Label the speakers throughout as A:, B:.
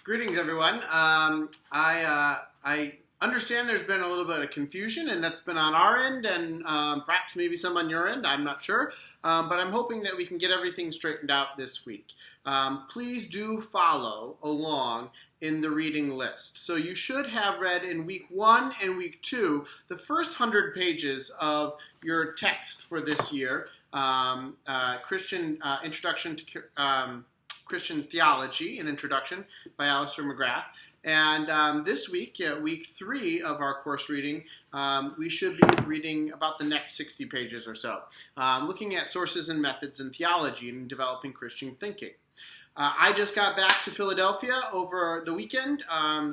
A: Greetings, everyone. I understand there's been a little bit of confusion, and that's been on our end, and perhaps maybe some on your end. I'm not sure, but I'm hoping that we can get everything straightened out this week. Please do follow along in the reading list. So you should have read in week 1 and week 2 the first 100 pages of your text for this year, Christian Introduction to Christian Theology, an introduction by Alistair McGrath. And this week, week 3 of our course reading, we should be reading about the next 60 pages or so, looking at sources and methods in theology and developing Christian thinking. I just got back to Philadelphia over the weekend,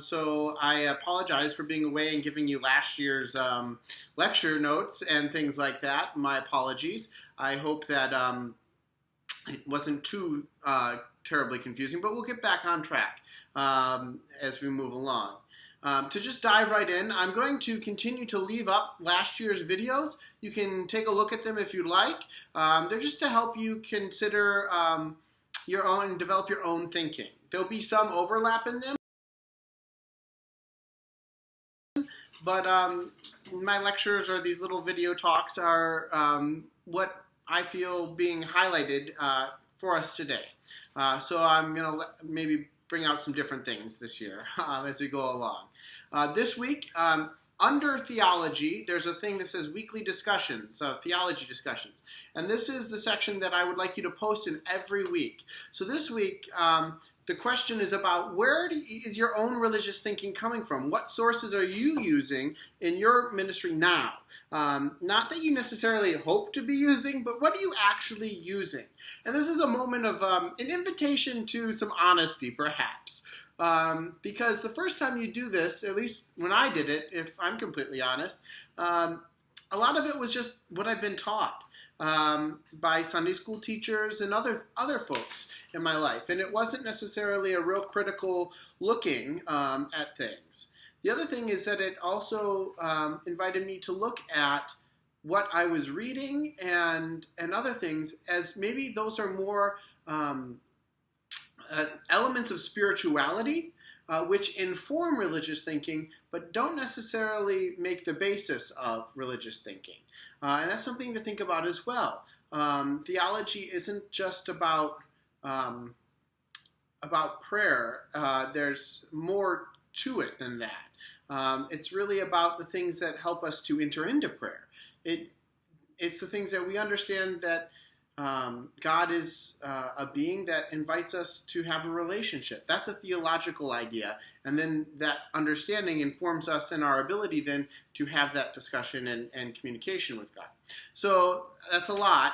A: so I apologize for being away and giving you last year's lecture notes and things like that. My apologies. I hope that it wasn't too terribly confusing, but we'll get back on track as we move along. To just dive right in, I'm going to continue to leave up last year's videos. You can take a look at them if you'd like. They're just to help you consider your own, develop your own thinking. There'll be some overlap in them, but my lectures or these little video talks are what I feel being highlighted for us today. So I'm going to maybe bring out some different things this year as we go along. This week, under theology, there's a thing that says weekly discussions, theology discussions. And this is the section that I would like you to post in every week. So this week, the question is about where is your own religious thinking coming from? What sources are you using in your ministry now? Not that you necessarily hope to be using, but what are you actually using? And this is a moment of an invitation to some honesty, perhaps. Because the first time you do this, at least when I did it, if I'm completely honest, a lot of it was just what I've been taught by Sunday school teachers and other folks in my life. And it wasn't necessarily a real critical looking at things. The other thing is that it also invited me to look at what I was reading and other things as maybe those are more elements of spirituality which inform religious thinking but don't necessarily make the basis of religious thinking. And that's something to think about as well. Theology isn't just about prayer. There's more to it than that. It's really about the things that help us to enter into prayer. It's the things that we understand that God is a being that invites us to have a relationship. That's a theological idea. And then that understanding informs us in our ability then to have that discussion and communication with God. So that's a lot,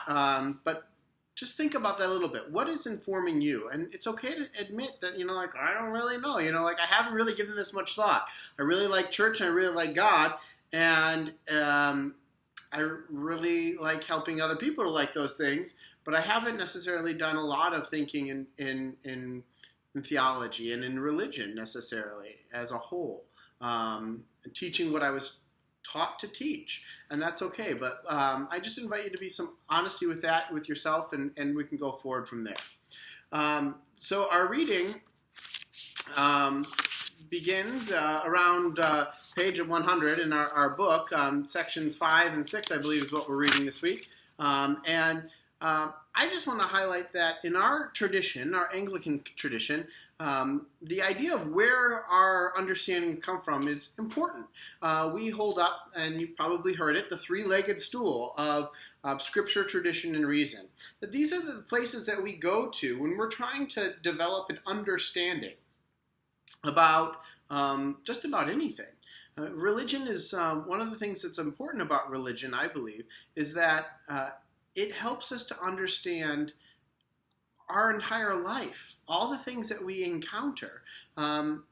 A: but just think about that a little bit. What is informing you? And it's okay to admit that, I don't really know. I haven't really given this much thought. I really like church and I really like God. And I really like helping other people to like those things, but I haven't necessarily done a lot of thinking in theology and in religion necessarily as a whole, teaching what I was taught to teach, and that's okay. But I just invite you to be some honesty with that, with yourself, and we can go forward from there. So our reading begins around page 100 in our book. Sections 5 and 6, I believe, is what we're reading this week. I just want to highlight that in our tradition, our Anglican tradition, the idea of where our understanding come from is important. We hold up, and you've probably heard it, the three-legged stool of Scripture, tradition, and reason. That these are the places that we go to when we're trying to develop an understanding about just about anything. Religion is one of the things that's important about religion, I believe, is that it helps us to understand our entire life, all the things that we encounter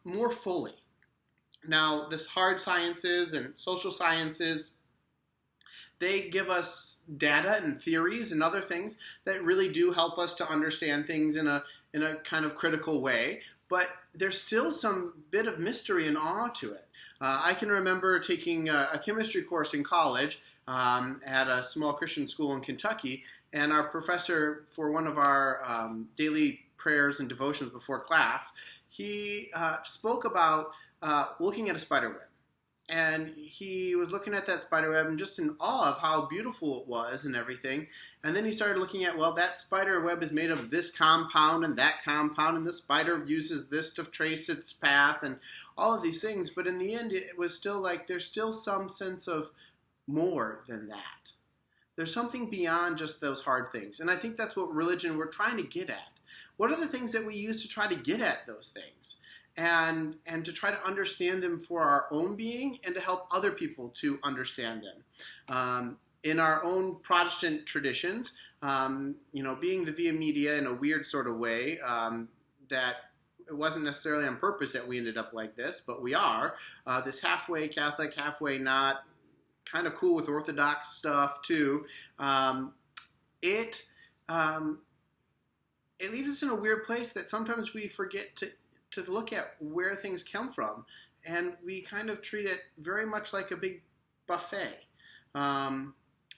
A: more fully. Now, this hard sciences and social sciences, they give us data and theories and other things that really do help us to understand things in a kind of critical way. But there's still some bit of mystery and awe to it. I can remember taking a chemistry course in college at a small Christian school in Kentucky, and our professor for one of our daily prayers and devotions before class, he spoke about looking at a spider web. And he was looking at that spider web and just in awe of how beautiful it was and everything. And then he started looking at, well, that spider web is made of this compound and that compound, and the spider uses this to trace its path and all of these things. But in the end, it was still like there's still some sense of more than that. There's something beyond just those hard things. And I think that's what religion we're trying to get at. What are the things that we use to try to get at those things? And to try to understand them for our own being and to help other people to understand them. In our own Protestant traditions, being the Via Media in a weird sort of way, that it wasn't necessarily on purpose that we ended up like this, but we are. This halfway Catholic, halfway not, kind of cool with Orthodox stuff too. It leaves us in a weird place that sometimes we forget to look at where things come from, and we kind of treat it very much like a big buffet. And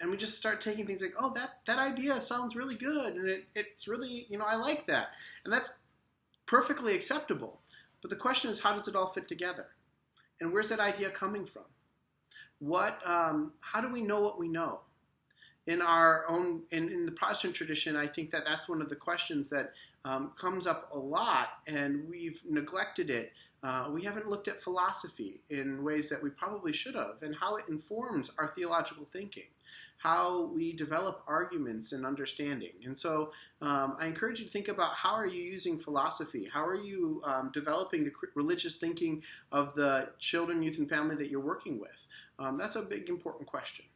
A: we just start taking things like, oh, that idea sounds really good, and it's really, I like that. And that's perfectly acceptable. But the question is, how does it all fit together? And where's that idea coming from? How do we know what we know? In our own, in the Protestant tradition, I think that's one of the questions that comes up a lot, and we've neglected it. We haven't looked at philosophy in ways that we probably should have, and how it informs our theological thinking, how we develop arguments and understanding. And so I encourage you to think about, how are you using philosophy? How are you developing the religious thinking of the children, youth, and family that you're working with? That's a big, important question.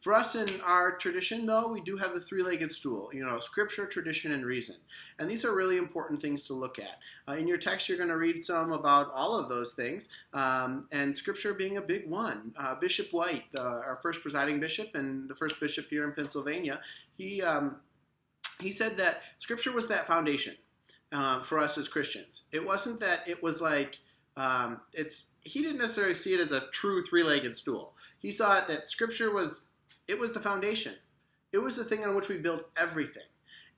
A: For us in our tradition, though, we do have the three-legged stool, Scripture, tradition, and reason. And these are really important things to look at. In your text, you're going to read some about all of those things, and Scripture being a big one. Bishop White, our first presiding bishop and the first bishop here in Pennsylvania, he said that Scripture was that foundation for us as Christians. It wasn't that it was like, he didn't necessarily see it as a true three-legged stool. He saw it that Scripture was the foundation. It was the thing on which we built everything.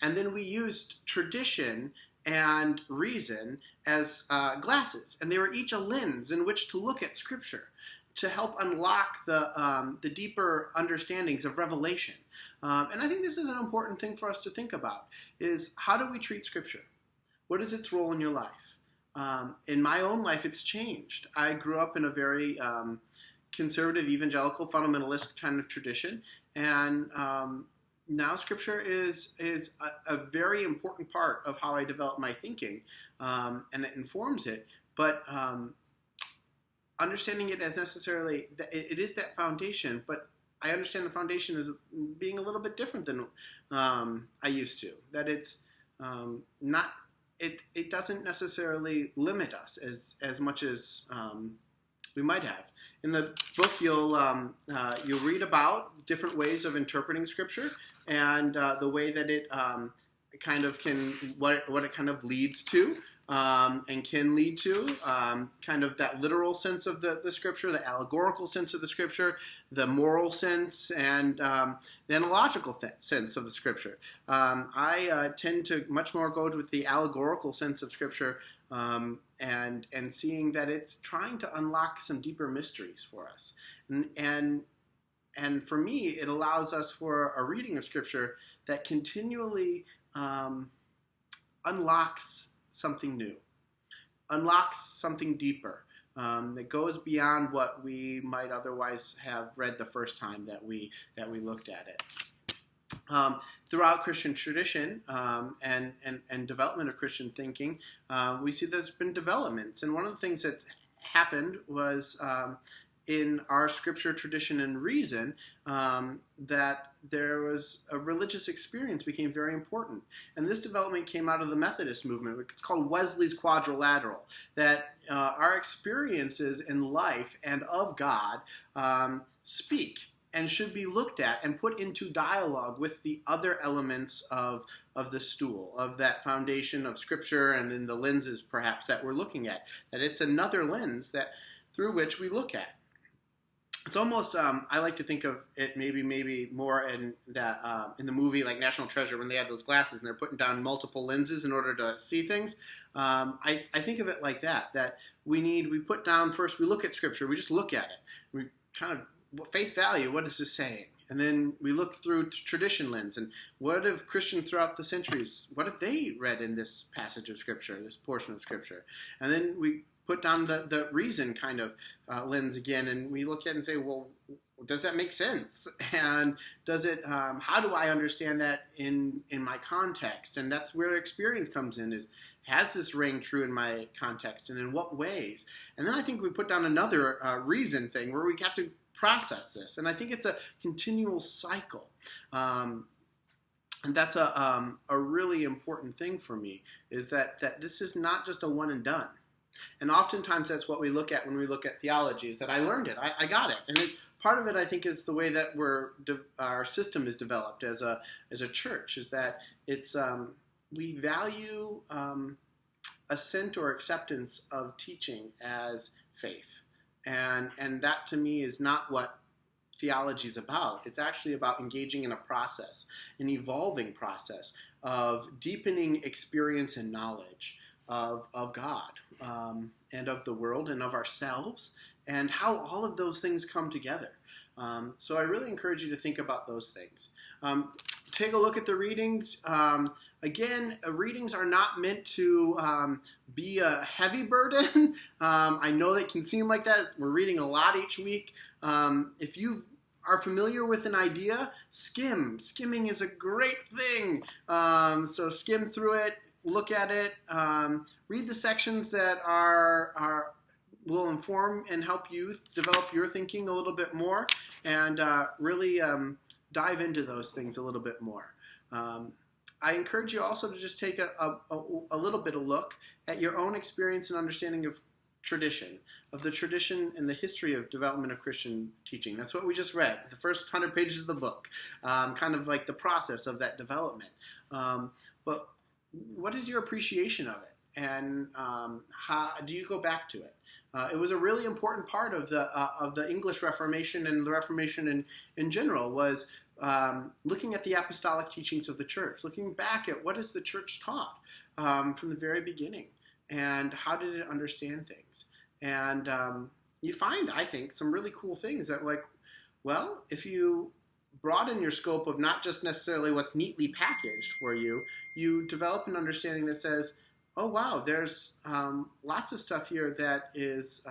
A: And then we used tradition and reason as glasses. And they were each a lens in which to look at Scripture to help unlock the deeper understandings of revelation. And I think this is an important thing for us to think about, is how do we treat Scripture? What is its role in your life? In my own life, it's changed. I grew up in a very conservative, evangelical, fundamentalist kind of tradition, and now Scripture is a very important part of how I develop my thinking, and it informs it. But understanding it as necessarily, it is that foundation, but I understand the foundation as being a little bit different than I used to. That it's not. It doesn't necessarily limit us as much as we might have. In the book, you'll read about different ways of interpreting Scripture and the way that it kind of what it kind of leads to and can lead to, kind of that literal sense of the Scripture, the allegorical sense of the Scripture, the moral sense, and the analogical sense of the Scripture. I tend to much more go with the allegorical sense of Scripture, and seeing that it's trying to unlock some deeper mysteries for us. And for me, it allows us for a reading of Scripture that continually unlocks something new, unlocks something deeper, that goes beyond what we might otherwise have read the first time that we looked at it. Throughout Christian tradition and development of Christian thinking, we see there's been developments. And one of the things that happened was in our Scripture, tradition, and reason, that there was a religious experience became very important. And this development came out of the Methodist movement. It's called Wesley's Quadrilateral, that our experiences in life and of God speak and should be looked at and put into dialogue with the other elements of the stool, of that foundation of Scripture and in the lenses perhaps that we're looking at. That it's another lens through which we look at. it's almost I like to think of it maybe more in that in the movie like National Treasure when they have those glasses and they're putting down multiple lenses in order to see things. I think of it like that we put down first, we look at Scripture, we just look at it, we kind of face value, what is this saying? And then we look through tradition lens and what have Christians throughout the centuries, what have they read in this passage of Scripture, this portion of Scripture? And then we put down the reason kind of lens again, and we look at it and say, well, does that make sense? And does it? How do I understand that in my context? And that's where experience comes in. Has this ring true in my context, and in what ways? And then I think we put down another reason thing where we have to process this, and I think it's a continual cycle. And that's a really important thing for me, is that this is not just a one and done. And oftentimes that's what we look at when we look at theology, is that I learned it, I got it. And part of it, I think, is the way that our system is developed as a church, is that it's we value assent or acceptance of teaching as faith. And that to me is not what theology is about. It's actually about engaging in a process, an evolving process of deepening experience and knowledge of God and of the world and of ourselves, and how all of those things come together. So I really encourage you to think about those things. Take a look at the readings. Again, readings are not meant to be a heavy burden. I know that can seem like that. We're reading a lot each week. If you are familiar with an idea, skimming is a great thing. So skim through it, look at it, read the sections that will inform and help you develop your thinking a little bit more, and really dive into those things a little bit more. I encourage you also to just take a little bit of look at your own experience and understanding of the tradition and the history of development of Christian teaching. That's what we just read, the first 100 pages of the book, kind of like the process of that development. But what is your appreciation of it, and how do you go back to it? It was a really important part of the English Reformation, and the Reformation in general was looking at the apostolic teachings of the church, looking back at what has the church taught from the very beginning, and how did it understand things. And you find, I think, some really cool things that, like, well, if you broaden your scope of not just necessarily what's neatly packaged for you, you develop an understanding that says, oh, wow, there's lots of stuff here that is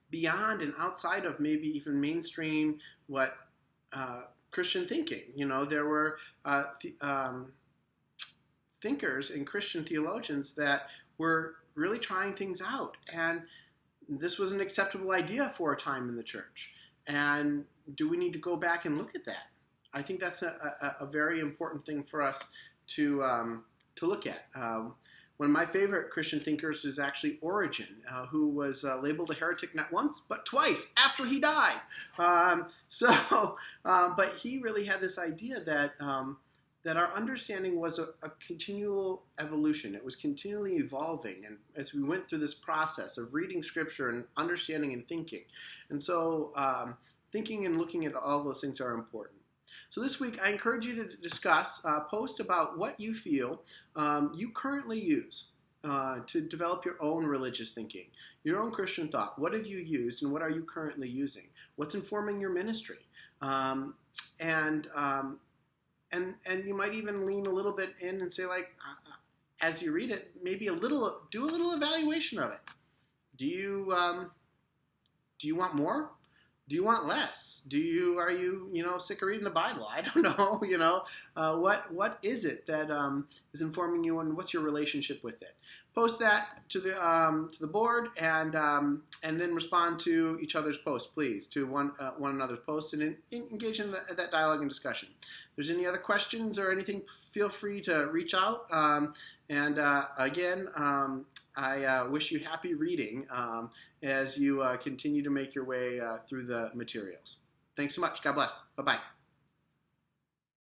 A: beyond and outside of maybe even mainstream what Christian thinking. You know, there were thinkers and Christian theologians that were really trying things out, and this was an acceptable idea for a time in the church. And do we need to go back and look at that? I think that's a very important thing for us to look at. One of my favorite Christian thinkers is actually Origen, who was labeled a heretic not once, but twice after he died. But he really had this idea that that our understanding was a continual evolution. It was continually evolving, and as we went through this process of reading Scripture and understanding and thinking. And so thinking and looking at all those things are important. So this week, I encourage you to discuss, post about what you feel you currently use to develop your own religious thinking, your own Christian thought. What have you used, and what are you currently using? What's informing your ministry? And you might even lean a little bit in and say, like, as you read it, maybe do a little evaluation of it. Do you want more? Do you want less? Are you sick of reading the Bible? I don't know. What is it that is informing you, and what's your relationship with it? Post that to the board, and then respond to each other's posts, please, to one another's posts, and engage in that dialogue and discussion. If there's any other questions or anything, feel free to reach out. Again, I wish you happy reading as you continue to make your way through the materials. Thanks so much. God bless. Bye-bye.